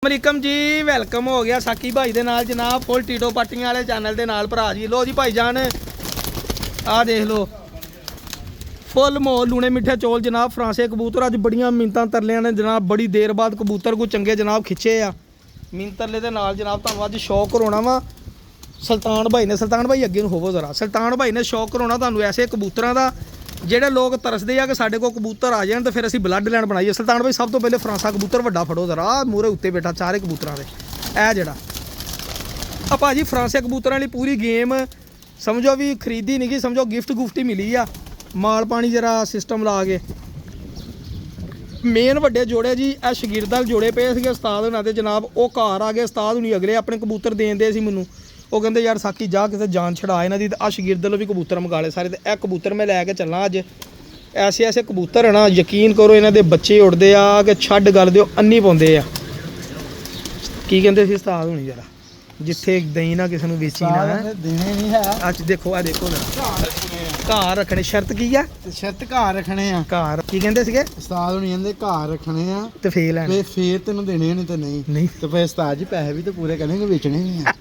ਅਮਰੀਕਮ ਜੀ ਵੈਲਕਮ ਹੋ ਗਿਆ ਸਾਕੀ ਭਾਈ ਦੇ ਨਾਲ ਜਨਾਬ ਫੁੱਲ ਟੀਟੋ ਪਾਟੀਆਂ ਵਾਲੇ ਚੈਨਲ ਦੇ ਨਾਲ ਭਰਾ ਜੀ। ਲੋ ਜੀ ਭਾਈ ਜਾਨ ਆਹ ਦੇਖ ਲੋ ਫੁੱਲ ਮੋਲ ਲੂਣੇ ਮਿੱਠੇ ਚੌਲ ਜਨਾਬ ਫਰਾਂਸੇ ਕਬੂਤਰ ਅੱਜ ਬੜੀਆਂ ਮਿੰਤਾਂ ਤਰਲਿਆਂ ਨੇ ਜਨਾਬ ਬੜੀ ਦੇਰ ਬਾਅਦ ਕਬੂਤਰ ਕੋ ਚੰਗੇ ਜਨਾਬ ਖਿੱਚੇ ਆ ਮਿੰਤ ਤਰਲੇ ਦੇ ਨਾਲ ਜਨਾਬ ਤੁਹਾਨੂੰ ਅੱਜ ਸ਼ੌਕ ਕਰਾਉਣਾ ਵਾ ਸੁਲਤਾਨ ਭਾਈ ਨੇ। ਸੁਲਤਾਨ ਭਾਈ ਅੱਗੇ ਨੂੰ ਹੋਵੋ ਜ਼ਰਾ। ਸੁਲਤਾਨ ਭਾਈ ਨੇ ਸ਼ੌਕ ਕਰਾਉਣਾ ਤੁਹਾਨੂੰ ਐਸੇ ਕਬੂਤਰਾਂ ਦਾ ਜਿਹੜੇ ਲੋਕ ਤਰਸਦੇ ਆ ਕਿ ਸਾਡੇ ਕੋਲ ਕਬੂਤਰ ਆ ਜਾਣ ਤੇ ਫਿਰ ਅਸੀਂ ਬਲੱਡ ਲਾਈਨ ਬਣਾਈਏ। ਸੁਲਤਾਨ ਭਾਈ ਸਭ ਤੋਂ ਪਹਿਲੇ ਫਰਾਂਸਾ ਕਬੂਤਰ ਵੱਡਾ ਫੜੋ ਜ਼ਰਾ ਮੂਹਰੇ ਉੱਤੇ ਬੈਠਾ ਚਾਰੇ ਕਬੂਤਰਾਂ ਦੇ ਇਹ ਜਿਹੜਾ ਆ ਭਾਜੀ ਫਰਾਂਸੇ ਕਬੂਤਰਾਂ ਵਾਲੀ ਪੂਰੀ ਗੇਮ ਸਮਝੋ ਵੀ ਖਰੀਦੀ ਨਹੀਂ ਗਈ, ਸਮਝੋ ਗਿਫਟ ਗੁਫਟ ਹੀ ਮਿਲੀ ਆ। ਮਾਲ ਪਾਣੀ ਜਰਾ ਸਿਸਟਮ ਲਾ ਕੇ ਮੇਨ ਵੱਡੇ ਜੋੜੇ ਜੀ ਇਹ ਸ਼ਗਿਰਦਾਂ ਜੋੜੇ ਪਏ ਸੀਗੇ ਉਸਤਾਦ ਉਹਨਾਂ ਦੇ ਜਨਾਬ। ਉਹ ਘਰ ਆ ਗਏ ਉਸਤਾਦ ਹੁਣੀ ਅਗਲੇ ਆਪਣੇ ਕਬੂਤਰ ਦੇਂਦੇ ਸੀ ਮੈਨੂੰ। ਉਹ ਕਹਿੰਦੇ ਯਾਰ ਸਾਕੀ ਜਾ ਕਿਤੇ ਜਾਨ ਛੜਾ ਇਹਨਾਂ ਦੀ ਤੇ ਆ ਸ਼ਗਿਰਦ ਲੋ ਵੀ ਕਬੂਤਰ ਮੰਗਾ ਲਏ ਸਾਰੇ। ਤੇ ਇਹ ਕਬੂਤਰ ਮੈਂ ਲੈ ਕੇ ਚੱਲਾਂ ਅੱਜ। ਐਸੇ ਐਸੇ ਕਬੂਤਰ ਹੈ ਨਾ ਯਕੀਨ ਕਰੋ ਇਹਨਾਂ ਦੇ ਬੱਚੇ ਉੱਡਦੇ ਆ ਕਿ ਛੱਡ ਗੱਲ ਦਿਓ ਅੰਨੀ ਪਾਉਂਦੇ ਆ। ਕੀ ਕਹਿੰਦੇ ਸੀ ਉਸਤਾਦ ਹੁਣੀ ਜਰਾ ਜਿੱਥੇ ਦਈ ਨਾ ਕਿਸੇ ਨੂੰ ਵੇਚੀ ਨਾ ਦੇਣੇ ਨਹੀਂ ਹੈ। ਅੱਜ ਦੇਖੋ ਆ ਦੇਖੋ ਘਰ ਰੱਖਣੇ ਸ਼ਰਤ ਕੀ ਆ? ਸ਼ਰਤ ਘਰ ਰੱਖਣੇ ਆ। ਘਰ ਕੀ ਕਹਿੰਦੇ ਸੀਗੇ ਉਸਤਾਦ ਹੁਣੀ ਕਹਿੰਦੇ ਘਰ ਰੱਖਣੇ ਆ ਤੇ ਫੇਰ ਲੈਣੇ ਫੇਰ ਤੈਨੂੰ ਦੇਣੇ ਨਹੀਂ ਤੇ ਨਹੀਂ ਤੇ ਫੇਰ ਉਸਤਾਦ ਜੀ ਪੈਸੇ ਵੀ ਤੇ ਪੂਰੇ ਕਰਨਗੇ ਵੇਚਣੇ ਨਹੀਂ ਆ।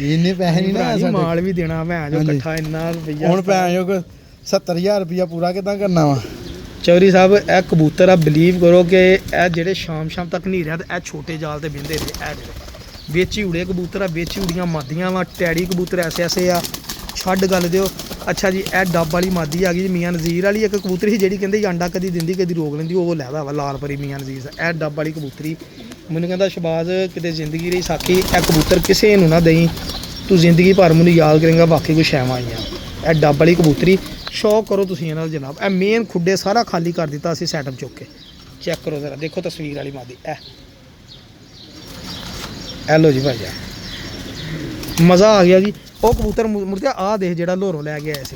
ਇੰਨੇ ਪੈਸੇ ਨਹੀਂ ਨਾ ਸਾਡੇ ਮਾਲ ਵੀ ਦੇਣਾ ਮੈਂ ਜੋ ਇਕੱਠਾ ਇੰਨਾ ਰੁਪਈਆ ਹੁਣ ਭੈਣ ਜੋ 70000 ਰੁਪਇਆ ਪੂਰਾ ਕਿਦਾਂ ਕਰਨਾ ਵਾ। ਚੌਧਰੀ ਸਾਹਿਬ ਇਹ ਕਬੂਤਰ ਆ ਬਿਲੀਵ ਕਰੋ ਕਿ ਇਹ ਜਿਹੜੇ ਸ਼ਾਮ ਤੱਕ ਨਹੀਂ ਰਿਹਾ ਤੇ ਇਹ ਛੋਟੇ ਜਾਲ ਤੇ ਬਿੰਦੇ ਰਹੇ। ਇਹ ਜਿਹੜੇ ਵੇਚੀ ਉੜੇ ਕਬੂਤਰ ਆ ਵੇਚੀ ਉੜੀਆਂ ਮਾਦੀਆਂ ਵਾ ਟੈਡੀ ਕਬੂਤਰ ਐਸੇ ਆ ਛੱਡ ਗੱਲ ਦਿਓ। ਅੱਛਾ ਜੀ ਇਹ ਡੱਬ ਵਾਲੀ ਮਾਦੀ ਆ ਗਈ ਜੀ ਮੀਆਂ ਨਜ਼ੀਰ ਵਾਲੀ ਇੱਕ ਕਬੂਤਰੀ ਜਿਹੜੀ ਕਹਿੰਦੇ ਅੰਡਾ ਕਦੀ ਦਿੰਦੀ ਕਦੀ ਰੋਕ ਲੈਂਦੀ ਉਹ ਲੈਦਾ ਵਾ ਲਾਲ ਪਰੀ ਮੀਆਂ ਨਜ਼ੀਰ। ਇਹ ਡੱਬ ਵਾਲੀ ਕਬੂਤਰੀ ਮੈਨੂੰ ਕਹਿੰਦਾ ਸ਼ਬਾਜ਼ ਕਿਤੇ ਜ਼ਿੰਦਗੀ ਰਹੀ ਸਾਕੀ ਇਹ ਕਬੂਤਰ ਕਿਸੇ ਨੂੰ ਨਾ ਦੇਈ ਤੂੰ ਜ਼ਿੰਦਗੀ ਭਰ ਮੈਨੂੰ ਯਾਦ ਕਰੇਂਗਾ ਵਾਕਈ ਕੋਈ ਸ਼ੈਵਾਂ ਆਈਆਂ। ਇਹ ਡੱਬ ਵਾਲੀ ਕਬੂਤਰੀ ਸ਼ੌਕ ਕਰੋ ਤੁਸੀਂ ਇਹਨਾਂ ਦਾ ਜਨਾਬ। ਇਹ ਮੇਨ ਖੁੱਡੇ ਸਾਰਾ ਖਾਲੀ ਕਰ ਦਿੱਤਾ ਅਸੀਂ ਸੈਟਅਪ ਚੁੱਕ ਕੇ ਚੈੱਕ ਕਰੋ ਜ਼ਰਾ ਦੇਖੋ ਤਸਵੀਰ ਵਾਲੀ ਮਾਦੀ ਇਹ ਲੋ ਜੀ ਭਾਈ ਜੀ ਮਜ਼ਾ ਆ ਗਿਆ ਜੀ। ਉਹ ਕਬੂਤਰ ਮੁਰਤਿਆ ਆ ਦੇਖ ਜਿਹੜਾ ਲੋਹਰੋਂ ਲੈ ਕੇ ਆਏ ਸੀ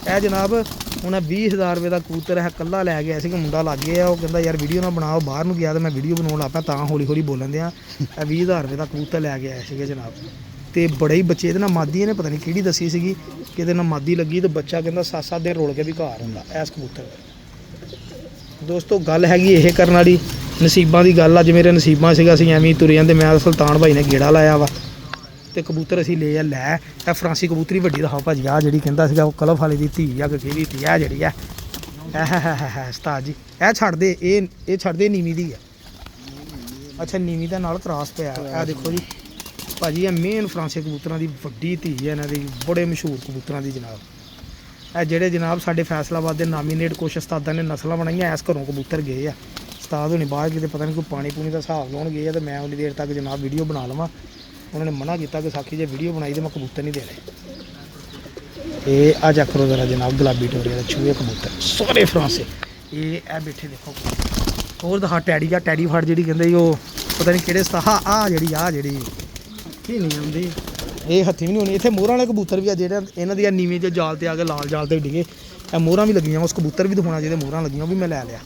ਇਹ ਜਨਾਬ ਉਹਨਾਂ 20000 ਰੁਪਏ ਦਾ ਕਬੂਤਰ ਹੈ ਕੱਲਾ ਲੈ ਕੇ ਆਇਆ ਸੀ ਕਿ ਮੁੰਡਾ ਲੱਗ ਗਿਆ। ਉਹ ਕਹਿੰਦਾ ਯਾਰ ਵੀਡੀਓ ਨਾ ਬਣਾਓ ਬਾਹਰ ਨੂੰ ਗਿਆ ਤੇ ਮੈਂ ਵੀਡੀਓ ਬਣਾਉਣ ਲੱਗ ਪਿਆ ਤਾਂ ਹੌਲੀ ਹੌਲੀ ਬੋਲਣ ਦਿਆਂ। ਇਹ 20000 ਰੁਪਏ ਦਾ ਕਬੂਤਰ ਲੈ ਕੇ ਆਏ ਸੀਗੇ ਜਨਾਬ ਤੇ ਬੜੇ ਹੀ ਬੱਚੇ ਇਹਦੇ ਨਾਲ ਮਾਦੀ ਇਹਨੇ ਪਤਾ ਨਹੀਂ ਕਿਹੜੀ ਦੱਸੀ ਸੀਗੀ ਕਿ ਇਹਦੇ ਨਾਲ ਮਾਦੀ ਲੱਗੀ ਤੇ ਬੱਚਾ ਕਹਿੰਦਾ 7-7 ਦਿਨ ਰੋਲ ਕੇ ਵੀ ਘਰ ਹੁੰਦਾ ਇਸ ਕਬੂਤਰ। ਦੋਸਤੋ ਗੱਲ ਹੈਗੀ ਇਹ ਕਰਨ ਵਾਲੀ ਨਸੀਬਾਂ ਦੀ ਗੱਲ। ਅੱਜ ਮੇਰੇ ਨਸੀਬਾਂ ਸੀਗਾ ਅਸੀਂ ਐਵੇਂ ਹੀ ਤੁਰੇ ਜਾਂਦੇ ਮੈਂ ਸੁਲਤਾਨ ਭਾਈ ਨੇ ਗੇੜਾ ਲਾਇਆ ਵਾ ਤੇ ਕਬੂਤਰ ਅਸੀਂ ਲੈ ਇਹ ਫਰਾਂਸੀ ਕਬੂਤਰੀ ਵੱਡੀ ਦਿਖਾਓ ਭਾਜੀ ਆ ਜਿਹੜੀ ਕਹਿੰਦਾ ਸੀਗਾ ਉਹ ਕਲਫ ਵਾਲੇ ਦੀ ਧੀ ਆ ਕਿ ਕਿਹਦੀ ਧੀ ਆ ਜਿਹੜੀ ਆ ਉਸਤਾਦ ਜੀ ਇਹ ਛੱਡ ਦੇ ਇਹ ਛੱਡ ਦੇ ਨੀਵੀਂ ਦੀ ਆ। ਅੱਛਾ ਨੀਵੀਂ ਦਾ ਨਾਲ ਕ੍ਰਾਸ ਪਿਆ ਇਹ ਦੇਖੋ ਜੀ ਭਾਜੀ ਇਹ ਮੇਨ ਫਰਾਂਸੇ ਕਬੂਤਰਾਂ ਦੀ ਵੱਡੀ ਧੀ ਹੈ ਇਹਨਾਂ ਦੀ ਬੜੇ ਮਸ਼ਹੂਰ ਕਬੂਤਰਾਂ ਦੀ ਜਨਾਬ। ਇਹ ਜਿਹੜੇ ਜਨਾਬ ਸਾਡੇ ਫੈਸਲਾਬਾਦ ਦੇ ਨਾਮੀਨੇਟ ਕੁਛ ਉਸਤਾਦਾਂ ਨੇ ਨਸਲਾਂ ਬਣਾਈਆਂ ਇਸ ਘਰੋਂ ਕਬੂਤਰ ਗਏ ਆ। ਉਸਤਾਦ ਹੋਣੀ ਬਾਹਰ ਕਿਤੇ ਪਤਾ ਨਹੀਂ ਕੋਈ ਪਾਣੀ ਪੂਣੀ ਦਾ ਹਿਸਾਬ ਲਾਉਣ ਗਏ ਆ ਤੇ ਮੈਂ ਉਨੀ ਦੇਰ ਤੱਕ ਜਨਾਬ ਵੀਡੀਓ ਬਣਾ ਲਵਾਂ। ਉਹਨਾਂ ਨੇ ਮਨਾ ਕੀਤਾ ਕਿ ਸਾਖੀ ਜੇ ਵੀਡੀਓ ਬਣਾਈ ਤੇ ਮੈਂ ਕਬੂਤਰ ਨਹੀਂ ਦੇਣੇ। ਇਹ ਆ ਚੈੱਕ ਕਰੋ ਜ਼ਰਾ ਜਨਾਬ ਗੁਲਾਬੀ ਟੋਰੀਆ ਦਾ ਚੂਹੇ ਕਬੂਤਰ ਸਾਰੇ ਫਰਾਂਸੇ ਇਹ ਬੈਠੇ ਦੇਖੋ। ਹੋਰ ਦਿਖਾ ਟੈਡੀ ਆ ਟੈਡੀ ਫੜ ਜਿਹੜੀ ਕਹਿੰਦੇ ਉਹ ਪਤਾ ਨਹੀਂ ਕਿਹੜੇ ਸਤਾ ਆ ਜਿਹੜੀ ਕੀ ਨਹੀਂ ਆਉਂਦੀ ਇਹ ਹੱਥੀ ਵੀ ਨਹੀਂ ਹੋਣੀ। ਇੱਥੇ ਮੋਹਰਾਂ ਵਾਲੇ ਕਬੂਤਰ ਵੀ ਆ ਜਿਹੜੇ ਇਹਨਾਂ ਦੀਆਂ ਨੀਵੇਂ ਜਿਹੇ ਜਾਲ ਤੇ ਆ ਕੇ ਲਾਲ ਜਾਲ ਤੇ ਡਿੱਗੇ ਇਹ ਮੋਹਰਾਂ ਵੀ ਲੱਗੀਆਂ ਉਸ ਕਬੂਤਰ ਵੀ ਦਿਖਾਉਣਾ ਜਿਹਦੇ ਮੋਹਰਾਂ ਲੱਗੀਆਂ ਉਹ ਵੀ ਮੈਂ ਲੈ ਲਿਆ।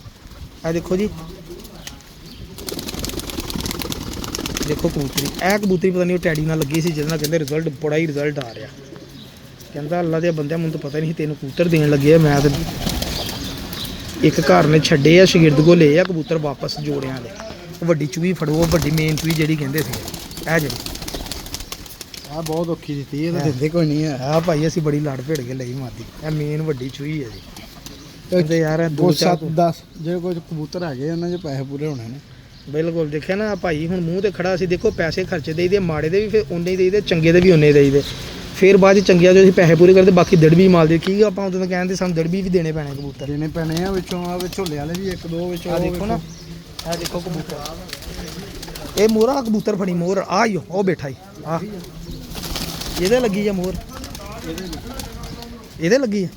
ਇਹ ਦੇਖੋ ਜੀ ਦੇਖੋ ਕਬੂਤਰੀ ਇਹ ਕਬੂਤਰੀ ਪਤਾ ਨਹੀਂ ਉਹ ਟੈਡੀ ਨਾਲ ਲੱਗੀ ਸੀ ਜਿਹਦੇ ਨਾਲ ਕਹਿੰਦੇ ਰਿਜ਼ਲਟ ਬੜਾ ਹੀ ਰਿਜ਼ਲਟ ਆ ਰਿਹਾ। ਕਹਿੰਦਾ ਅੱਲਾ ਦੇ ਬੰਦਿਆਂ ਮੈਨੂੰ ਤਾਂ ਪਤਾ ਨਹੀਂ ਸੀ ਤੈਨੂੰ ਕਬੂਤਰ ਦੇਣ ਲੱਗੇ ਆ। ਮੈਂ ਤਾਂ ਇੱਕ ਘਰ ਨੇ ਛੱਡੇ ਆ ਸ਼ਗਿਰਦ ਕੋ ਲਏ ਆ ਕਬੂਤਰ ਵਾਪਸ ਜੋੜਿਆਂ ਦੇ। ਵੱਡੀ ਚੂਹੀ ਫੜੋ ਵੱਡੀ ਮੇਨ ਚੂਹੀ ਜਿਹੜੀ ਕਹਿੰਦੇ ਸੀ ਇਹ ਜਿਹੜੀ ਆ ਬਹੁਤ ਔਖੀ ਦਿੱਤੀ ਇਹ ਤਾਂ ਦਿੰਦੇ ਕੋਈ ਨਹੀਂ ਹੈ। ਆ ਭਾਈ ਅਸੀਂ ਬੜੀ ਲੜ ਭਿੜ ਕੇ ਲਈ ਮਾਦੀ ਇਹ ਮੇਨ ਵੱਡੀ ਚੂਹੀ ਹੈ ਜੀ। ਕਹਿੰਦੇ ਯਾਰ 2-7-10 ਜਿਹੜੇ ਕੋਈ ਕਬੂਤਰ ਹੈਗੇ ਉਹਨਾਂ 'ਚ ਪੈਸੇ ਪੂਰੇ ਹੋਣੇ ਨੇ। ਬਿਲਕੁਲ ਦੇਖਿਆ ਨਾ ਭਾਈ ਹੁਣ ਮੂੰਹ ਤੇ ਖੜਾ ਸੀ ਦੇਖੋ ਪੈਸੇ ਖਰਚੇ ਦੇਈਦੇ ਮਾੜੇ ਦੇ ਵੀ ਫਿਰ ਉਨੇ ਹੀ ਦੇਈਦੇ ਚੰਗੇ ਦੇ ਵੀ ਉਨੇ ਦੇਈਦੇ ਫਿਰ ਬਾਅਦ 'ਚ ਚੰਗਿਆਂ 'ਚੋਂ ਅਸੀਂ ਪੈਸੇ ਪੂਰੇ ਕਰਦੇ ਬਾਕੀ ਦੜਬੀ ਮਾਲ ਦੇ ਕੀ ਆਪਾਂ ਉਦੋਂ ਕਹਿੰਦੇ ਸਾਨੂੰ ਦੜਬੀ ਵੀ ਦੇਣੇ ਪੈਣੇ ਕਬੂਤਰ ਦੇਣੇ ਪੈਣੇ ਆ ਵਿੱਚੋਂ ਆ ਵਿੱਚ ਝੋਲੇ ਵਾਲੇ ਵੀ 1-2 ਵਿੱਚ ਆ ਦੇਖੋ ਨਾ ਇਹ ਦੇਖੋ ਕਬੂਤਰ ਇਹ ਮੋਹਰਾ ਕਬੂਤਰ ਫੜੀ ਮੋਹਰ ਆ ਹੀ ਉਹ ਬੈਠਾ ਹੀ ਆ ਇਹਦੇ ਲੱਗੀ ਆ ਮੋਹਰ ਇਹਦੇ ਲੱਗੀ ਆ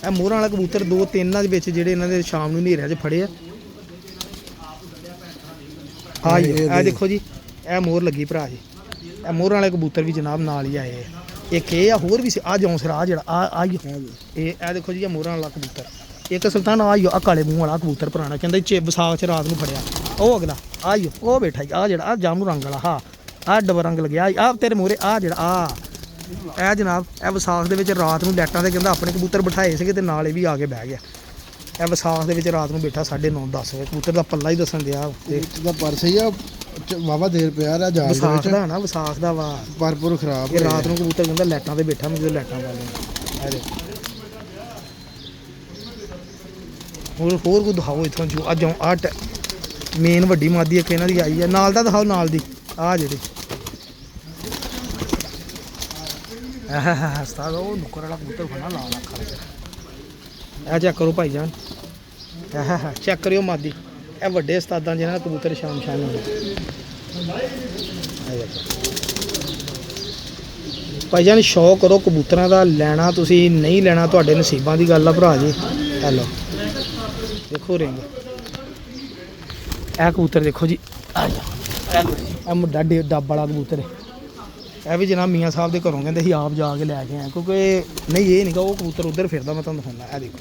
ਇਹ ਮੋਹਰਾਂ ਵਾਲਾ ਕਬੂਤਰ 2-3 ਦੇ ਵਿੱਚ ਜਿਹੜੇ ਇਹਨਾਂ ਦੇ ਸ਼ਾਮ ਨੂੰ ਹਨੇਰਿਆਂ 'ਚ ਫੜੇ ਆ ਆ ਦੇਖੋ ਜੀ ਇਹ ਮੋਹਰ ਲੱਗੀ ਭਰਾ ਜੀ। ਇਹ ਮੋਹਰਾਂ ਵਾਲੇ ਕਬੂਤਰ ਵੀ ਜਨਾਬ ਨਾਲ ਹੀ ਆਏ ਆ। ਇੱਕ ਇਹ ਆ ਹੋਰ ਵੀ ਆ ਜੌਂਸਰਾ ਆ ਜਿਹੜਾ ਇਹ ਦੇਖੋ ਜੀ ਇਹ ਮੋਹਰਾਂ ਵਾਲਾ ਕਬੂਤਰ। ਇੱਕ ਸੁਲਤਾਨ ਆ ਕਾਲੇ ਮੂੰਹ ਵਾਲਾ ਕਬੂਤਰ ਪੁਰਾਣਾ ਕਹਿੰਦਾ ਵਿਸਾਖ 'ਚ ਰਾਤ ਨੂੰ ਫੜਿਆ ਉਹ ਅਗਲਾ ਉਹ ਬੈਠਾ ਆ ਜਿਹੜਾ ਆ ਜਾਮੂ ਰੰਗ ਵਾਲਾ ਆ ਡੱਬਾ ਰੰਗ ਲੱਗਿਆ ਆ ਤੇਰੇ ਮੂਹਰੇ ਆ ਜਿਹੜਾ ਇਹ ਜਨਾਬ ਇਹ ਵਿਸਾਖ ਦੇ ਵਿੱਚ ਰਾਤ ਨੂੰ ਲਾਈਟਾਂ ਤੇ ਕਹਿੰਦਾ ਆਪਣੇ ਕਬੂਤਰ ਬਿਠਾਏ ਸੀਗੇ ਤੇ ਨਾਲ ਇਹ ਵੀ ਆ ਕੇ ਬਹਿ ਗਿਆ। ਇਹ ਵਿਸਾਖ ਦੇ ਵਿੱਚ ਰਾਤ ਨੂੰ ਬੈਠਾ 9:30 10 ਵਜੇ ਕਬੂਤਰ ਦਾ ਪੱਲਾ ਹੀ ਦੱਸਣ ਦਿਆ ਤੇ ਇਹਦਾ ਪਰ ਸਹੀ ਆ ਵਾਵਾ ਦੇਰ ਪਿਆ ਰਾ ਜਾ ਵਿਸਾਖ ਦਾ ਨਾ ਵਿਸਾਖ ਦਾ ਵਾ ਪਰਪੁਰ ਖਰਾਬ ਇਹ ਰਾਤ ਨੂੰ ਕਬੂਤਰ ਕਹਿੰਦਾ ਲਾਈਟਾਂ ਤੇ ਬੈਠਾ ਮੈਂ ਜਦੋਂ ਲਾਈਟਾਂ ਬਾਲੀਆਂ ਇਹ ਦੇਖੋ ਹੋਰ ਕੋਈ ਦਿਖਾਓ ਇੱਥੋਂ ਜੋ ਅੱਜ ਆ ਮੇਨ ਵੱਡੀ ਮਾਦੀ ਇੱਕ ਇਹਨਾਂ ਦੀ ਆਈ ਹੈ ਨਾਲ ਦਾ ਦਿਖਾਓ ਨਾਲ ਦੀ ਆ ਜਿਹੜੇ ਉਸਤਾਦ ਉਹ ਨੁੱਕਰ ਵਾਲਾ ਕਬੂਤਰ ਫਣਾ ਲਾ ਲੱਖਾਂ ਇਹ ਚੈੱਕ ਕਰੋ ਭਾਈ ਜਾਨ ਚੈੱਕ ਕਰਿਓ ਮਾਦੀ ਇਹ ਵੱਡੇ ਉਸਤਾਦਾਂ ਜਿਹਨਾਂ ਦਾ ਕਬੂਤਰ ਸ਼ਾਮ ਹੁੰਦੇ ਭਾਈ ਜਾਨ ਸ਼ੌਕ ਕਰੋ ਕਬੂਤਰਾਂ ਦਾ ਲੈਣਾ ਤੁਸੀਂ ਨਹੀਂ ਲੈਣਾ ਤੁਹਾਡੇ ਨਸੀਬਾਂ ਦੀ ਗੱਲ ਆ ਭਰਾ ਜੀ ਹੈਲੋ ਦੇਖੋ ਰਿੰਗ ਇਹ ਕਬੂਤਰ ਦੇਖੋ ਜੀ ਆ ਜਾ ਇਹ ਮੁੱਢਾ ਡੱਬ ਵਾਲਾ ਕਬੂਤਰ ਹੈ ਇਹ ਵੀ ਜਨਾਬ ਮੀਆਂ ਸਾਹਿਬ ਦੇ ਘਰੋਂ ਕਹਿੰਦੇ ਸੀ ਆਪ ਜਾ ਕੇ ਲੈ ਕੇ ਆਏ ਕਿਉਂਕਿ ਨਹੀਂ ਇਹ ਨਹੀਂਗਾ ਉਹ ਕਬੂਤਰ ਉੱਧਰ ਫਿਰਦਾ ਮੈਂ ਤੁਹਾਨੂੰ ਦਿਖਾਉਂਦਾ ਇਹ ਦੇਖੋ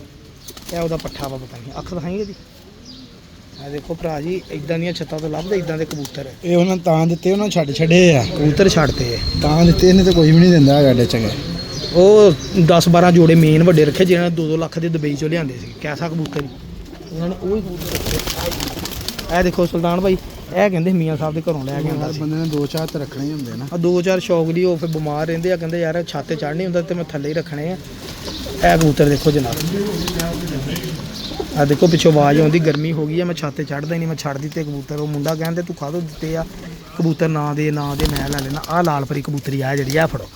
ਇਹ ਉਹਦਾ ਪੱਠਾ ਵਾ ਪਤਾ ਨਹੀਂ ਅੱਖ ਦਿਖਾਏਂਗੇ ਜੀ ਇਹ ਦੇਖੋ ਭਰਾ ਜੀ ਇਦਾਂ ਦੀਆਂ ਛੱਤਾਂ ਤੋਂ ਲੱਭਦੇ ਇਦਾਂ ਦੇ ਕਬੂਤਰ ਇਹ ਉਹਨਾਂ ਤਾਂ ਦਿੱਤੇ ਉਹਨਾਂ ਛੱਡ ਛੱਡੇ ਆ ਕਬੂਤਰ ਛੱਡਤੇ ਤਾਂ ਦਿੱਤੇ ਇਹਨੇ ਤੇ ਕੋਈ ਵੀ ਨਹੀਂ ਦਿੰਦਾ ਹੈਗਾ ਚੰਗੇ ਉਹ 10-12 ਜੋੜੇ ਮੇਨ ਵੱਡੇ ਰੱਖੇ ਜਿਹਨਾਂ ਨੇ 2-2 ਲੱਖ ਦੇ ਦੁਬਈ ਚੋਂ ਲਿਆਂਦੇ ਸੀ ਕੈਸਾ ਕਬੂਤਰ ਇਹਨਾਂ ਨੇ ਉਹ ਹੀ ਕਬੂਤਰ ਰੱਖੇ ਇਹ ਦੇਖੋ ਸੁਲਤਾਨ ਭਾਈ ਇਹ ਕਹਿੰਦੇ ਮੀਆਂ ਸਾਹਿਬ ਦੇ ਘਰੋਂ ਲੈ ਕੇ ਆਉਂਦਾ ਸੀ ਬੰਦੇ ਨੇ 2-4 ਤੇ ਰੱਖਣੇ ਹੀ ਹੁੰਦੇ ਨਾ ਆ 2-4 ਸ਼ੌਕ ਲਈ ਉਹ ਫਿਰ ਬਿਮਾਰ ਰਹਿੰਦੇ ਆ ਕਹਿੰਦੇ ਯਾਰ ਛੱਤ ਤੇ ਚੜ੍ਹ ਨਹੀਂ ਹੁੰਦਾ ਤੇ ਮੈਂ ਥੱਲੇ ਹੀ ਰੱਖਣੇ ਆ ਇਹ ਕਬੂਤਰ ਦੇਖੋ ਜਨਾਬ ਆ ਦੇਖੋ ਪਿੱਛੋਂ ਆਵਾਜ਼ ਆਉਂਦੀ ਗਰਮੀ ਹੋ ਗਈ ਆ ਮੈਂ ਛੱਤ ਤੇ ਚੜ੍ਹਦਾ ਹੀ ਨਹੀਂ ਮੈਂ ਛੱਡ ਦਿੱਤੇ ਕਬੂਤਰ ਉਹ ਮੁੰਡਾ ਕਹਿੰਦੇ ਤੂੰ ਕਾਹਦੋਂ ਦਿੱਤੇ ਆ ਕਬੂਤਰ ਨਾ ਦੇ ਮੈਂ ਲੈ ਲੈਣਾ ਆਹ ਲਾਲ ਪਰੀ ਕਬੂਤਰੀ ਆ ਜਿਹੜੀ ਆ ਫੜੋ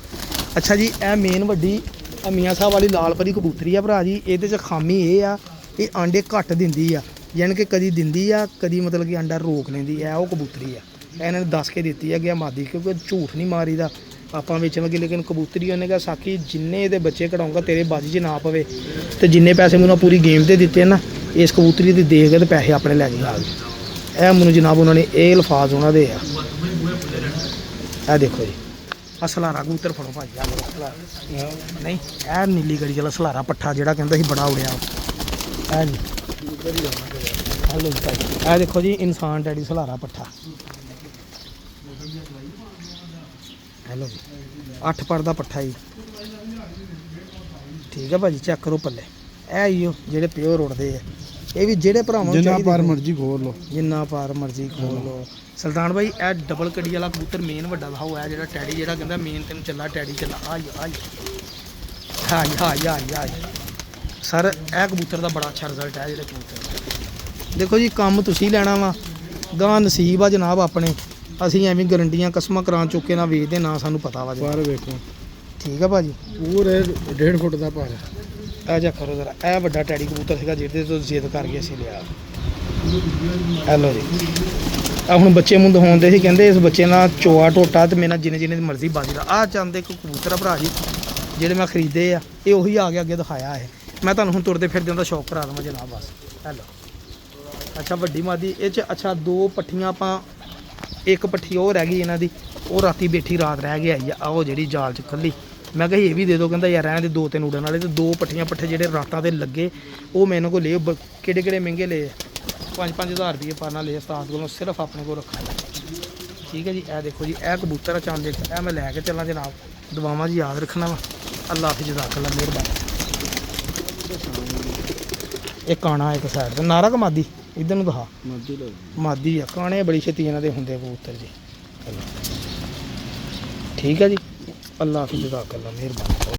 ਅੱਛਾ ਜੀ ਇਹ ਮੇਨ ਵੱਡੀ ਆ ਮੀਆਂ ਸਾਹਿਬ ਵਾਲੀ ਲਾਲ ਪਰੀ ਕਬੂਤਰੀ ਆ ਭਰਾ ਜੀ ਇਹਦੇ 'ਚ ਖਾਮੀ ਇਹ ਆ ਇਹ ਆਂਡੇ ਘੱਟ ਦਿੰਦੀ ਆ ਯਾਨੀ ਕਿ ਕਦੀ ਦਿੰਦੀ ਆ ਕਦੀ ਮਤਲਬ ਕਿ ਅੰਡਾ ਰੋਕ ਲੈਂਦੀ ਆ ਉਹ ਕਬੂਤਰੀ ਆ ਇਹਨਾਂ ਨੇ ਦੱਸ ਕੇ ਦਿੱਤੀ ਆ ਗਿਆ ਮਾਦੀ ਕਿਉਂਕਿ ਝੂਠ ਨਹੀਂ ਮਾਰੀਦਾ ਆਪਾਂ ਵੇਚਣ ਲੱਗੇ ਲੇਕਿਨ ਕਬੂਤਰੀ ਉਹਨੇ ਕਿਹਾ ਸਾਕੀ ਜਿੰਨੇ ਇਹਦੇ ਬੱਚੇ ਕਢਾਉਂਗਾ ਤੇਰੇ ਬਾਜੀ 'ਚ ਨਾ ਪਵੇ ਤੇ ਜਿੰਨੇ ਪੈਸੇ ਮੈਨੂੰ ਪੂਰੀ ਗੇਮ ਦੇ ਦਿੱਤੇ ਨਾ ਇਸ ਕਬੂਤਰੀ ਦੀ ਦੇਖ ਕੇ ਤੇ ਪੈਸੇ ਆਪਣੇ ਲੈ ਜੀ ਆ ਗਏ ਇਹ ਮੈਨੂੰ ਜਨਾਬ ਉਹਨਾਂ ਨੇ ਇਹ ਅਲਫਾਜ਼ ਉਹਨਾਂ ਦੇ ਆ ਇਹ ਦੇਖੋ ਜੀ ਆ ਸਲਾਰਾ ਕਬੂਤਰ ਫੜੋ ਭਾਜੀ ਆ ਨਹੀਂ ਇਹ ਨੀਲੀ ਗੜੀ ਵਾਲਾ ਸਲਾਰਾ ਪੱਠਾ ਜਿਹੜਾ ਕਹਿੰਦਾ ਸੀ ਬੜਾ ਉੜਿਆ ਇਹ ਜੀ ਹੈਲੋ ਭਾਈ ਇਹ ਦੇਖੋ ਜੀ ਇਨਸਾਨ ਡੈਡੀ ਸਲਾਰਾ ਪੱਠਾ ਹੈਲੋ ਜੀ 8 ਪਰ ਦਾ ਪੱਠਾ ਜੀ ਠੀਕ ਹੈ ਭਾਜੀ ਚੈੱਕ ਕਰੋ ਪੱਲੇ ਇਹ ਹੀ ਜਿਹੜੇ ਪਿਓਰ ਉੜਦੇ ਆ ਇਹ ਵੀ ਜਿਹੜੇ ਭਰਾਵਾਂ ਨੂੰ ਜਿੰਨਾ ਪਾਰ ਮਰਜ਼ੀ ਖੋਲ ਲਓ ਜਿੰਨਾ ਪਾਰ ਮਰਜ਼ੀ ਖੋਲ ਲਓ ਸੁਲਤਾਨ ਭਾਈ ਇਹ ਡਬਲ ਕੜੀ ਵਾਲਾ ਕਬੂਤਰ ਮੇਨ ਵੱਡਾ ਦਿਖਾਓ ਹੈ ਜਿਹੜਾ ਟੈਡੀ ਜਿਹੜਾ ਕਹਿੰਦਾ ਮੇਨ ਤੈਨੂੰ ਚੱਲਾ ਟੈਡੀ ਚੱਲਾ ਆ ਸਰ ਇਹ ਕਬੂਤਰ ਦਾ ਬੜਾ ਅੱਛਾ ਰਿਜ਼ਲਟ ਹੈ ਜਿਹੜੇ ਕਬੂਤਰ ਦੇਖੋ ਜੀ ਕੰਮ ਤੁਸੀਂ ਲੈਣਾ ਵਾ ਗਾਂ ਨਸੀਬ ਆ ਜਨਾਬ ਆਪਣੇ ਅਸੀਂ ਐਵੇਂ ਗਰੰਟੀਆਂ ਕਸਮਾਂ ਕਰਾਂ ਚੁੱਕੇ ਨਾ ਵੇਚਦੇ ਨਾ ਸਾਨੂੰ ਪਤਾ ਵਾ ਪਰ ਵੇਖੋ ਠੀਕ ਆ ਭਾਜੀ ਪੂਰੇ 1.5 ਫੁੱਟ ਦਾ ਭਾਰ ਇਹ ਜਾ ਕਰੋ ਜ਼ਰਾ ਇਹ ਵੱਡਾ ਟੈਡੀ ਕਬੂਤਰ ਸੀਗਾ ਜਿਹਦੇ ਤੋਂ ਜ਼ਿੱਦ ਕਰਕੇ ਅਸੀਂ ਲਿਆ ਹੈਲੋ ਜੀ ਆ ਹੁਣ ਬੱਚੇ ਮੁੰਡ ਹੋਣਦੇ ਸੀ ਕਹਿੰਦੇ ਇਸ ਬੱਚੇ ਨਾਲ ਚੋਆ ਟੋਟਾ ਤੇ ਮੇਰੇ ਨਾਲ ਜਿੰਨੇ ਦੀ ਮਰਜ਼ੀ ਬਾਜੀ ਦਾ ਆ ਚਾਹੁੰਦੇ ਕੋਈ ਕਬੂਤਰ ਆ ਭਰਾ ਜੀ ਜਿਹੜੇ ਮੈਂ ਖਰੀਦੇ ਆ ਇਹ ਉਹੀ ਆ ਗਿਆ ਅੱਗੇ ਦਿਖਾਇਆ ਹੈ ਮੈਂ ਤੁਹਾਨੂੰ ਹੁਣ ਤੁਰਦੇ ਫਿਰਦੇ ਦਾ ਸ਼ੌਕ ਕਰਾ ਦਵਾਂ ਜਨਾਬ ਬਸ ਹੈਲੋ ਅੱਛਾ ਵੱਡੀ ਮਾਦੀ ਇਹ 'ਚ ਅੱਛਾ 2 ਪੱਠੀਆਂ ਆਪਾਂ ਇੱਕ ਪੱਠੀ ਉਹ ਰਹਿ ਗਈ ਇਹਨਾਂ ਦੀ ਉਹ ਰਾਤੀ ਬੈਠੀ ਰਾਤ ਰਹਿ ਕੇ ਆਈ ਆ ਉਹ ਜਿਹੜੀ ਜਾਲ 'ਚ ਖੱਲੀ ਮੈਂ ਕਿਹਾ ਇਹ ਵੀ ਦੇ ਦਿਓ ਕਹਿੰਦਾ ਯਾਰ ਇਹਨਾਂ ਦੇ 2-3 ਉਡਣ ਵਾਲੇ ਤੇ 2 ਪੱਠੀਆਂ ਪੱਠੇ ਜਿਹੜੇ ਰਾਤਾਂ ਦੇ ਲੱਗੇ ਉਹ ਮੈਨੂੰ ਕੋਲ ਲਏ ਕਿਹੜੇ ਮਹਿੰਗੇ ਲਏ 5-5000 ਰੁਪਏ ਪਾਣਾ ਲਏ ਉਸਤਾਦ ਕੋਲੋਂ ਸਿਰਫ ਆਪਣੇ ਕੋਲ ਰੱਖਾ ਠੀਕ ਹੈ ਜੀ ਇਹ ਦੇਖੋ ਜੀ ਇਹ ਕਬੂਤਰ ਚਾਂਦੇ ਇਹ ਮੈਂ ਲੈ ਕੇ ਚੱਲਾਂ ਜਨਾਬ ਦੁਆਵਾਂ ਜੀ ਯਾਦ ਰੱਖਣਾ ਵਾ ਅੱਲਾਹ ਹਾਫਿਜ਼ ਜਜ਼ਾਕੱਲਾ ਮਿਹਰਬਾਨੀ ਇਹ ਕਾਣਾ ਇੱਕ ਸਾਈਡ ਤੇ ਨਾਰਾ ਕਮਾਦੀ ਇੱਧਰ ਨੂੰ ਦਿਖਾ ਮਾਦੀ ਆ ਕਾਣੇ ਬੜੀ ਛੇਤੀ ਇਹਨਾਂ ਦੇ ਹੁੰਦੇ ਕਬੂਤਰ ਜੀ ਠੀਕ ਹੈ ਜੀ ਅੱਲਾਹ ਹਾਫਿਜ਼ ਜਜ਼ਾਕੱਲਾ ਮਿਹਰਬਾਨੀ